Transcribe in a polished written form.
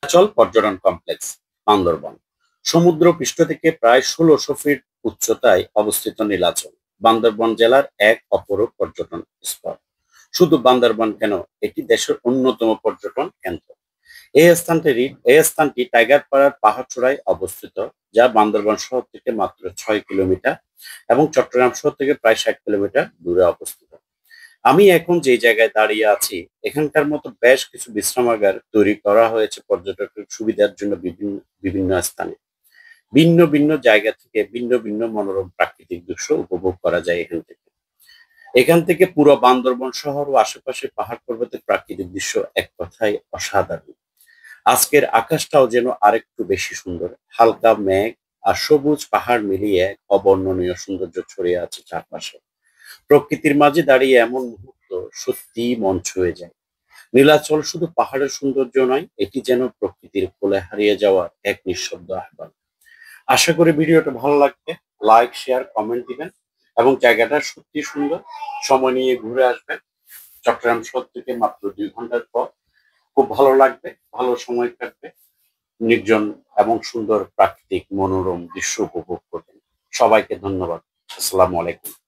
নীলাচল পর্যটন কমপ্লেক্স, বান্দরবান। সমুদ্র পৃষ্ঠ থেকে প্রায় ১৬০০ ফিট উচ্চতায় অবস্থিত নীলাচল বান্দরবান জেলার এক অপরূপ পর্যটন স্পট। শুধু বান্দরবান কেন, এটি দেশের অন্যতম পর্যটন কেন্দ্র। এই স্থানটি টাইগার পাড়ার পাহাড়চূড়ায় অবস্থিত, যা বান্দরবান শহর থেকে মাত্র ৬ কিলোমিটার এবং চট্টগ্রাম শহর থেকে প্রায় ৬০ কিলোমিটার দূরে অবস্থিত। আমি এখন যে জায়গায় দাঁড়িয়ে আছি, এখানকার মতো বেশ কিছু বিশ্রামাগার তৈরি করা হয়েছে পর্যটকের সুবিধার জন্য বিভিন্ন বিভিন্ন স্থানে। ভিন্ন ভিন্ন জায়গা থেকে ভিন্ন ভিন্ন মনোরম প্রাকৃতিক দৃশ্য উপভোগ করা যায় এখান থেকে পুরো বান্দরবন শহর ও আশেপাশে পাহাড় পর্বতের প্রাকৃতিক দৃশ্য এক কথায় অসাধারণ। আজকের আকাশটাও যেন আরেকটু বেশি সুন্দর। হালকা মেঘ আর সবুজ পাহাড় মিলিয়ে এক অবর্ণনীয় সৌন্দর্য ছড়িয়ে আছে চারপাশে। প্রকৃতির মাঝে দাঁড়িয়ে এমন মুহূর্ত সত্যিই মন ছুঁয়ে যায়। নীলাচল শুধু পাহাড়ের সৌন্দর্য নয়, এটি যেন প্রকৃতির কোলে হারিয়ে যাওয়ার এক নিঃশব্দ আহ্বান। আশা করি ভিডিওটা ভালো লাগবে। লাইক, শেয়ার, কমেন্ট দিবেন এবং জায়গাটা সত্যি সুন্দর। সময় নিয়ে ঘুরে আসবেন। চট্টগ্রাম শহর থেকে মাত্র ২ ঘন্টার পথ। খুব ভালো লাগবে, ভালো সময় কাটবে। নির্জন এবং সুন্দর প্রাকৃতিক মনোরম দৃশ্য উপভোগ করবেন। সবাইকে ধন্যবাদ। আসসালামু আলাইকুম।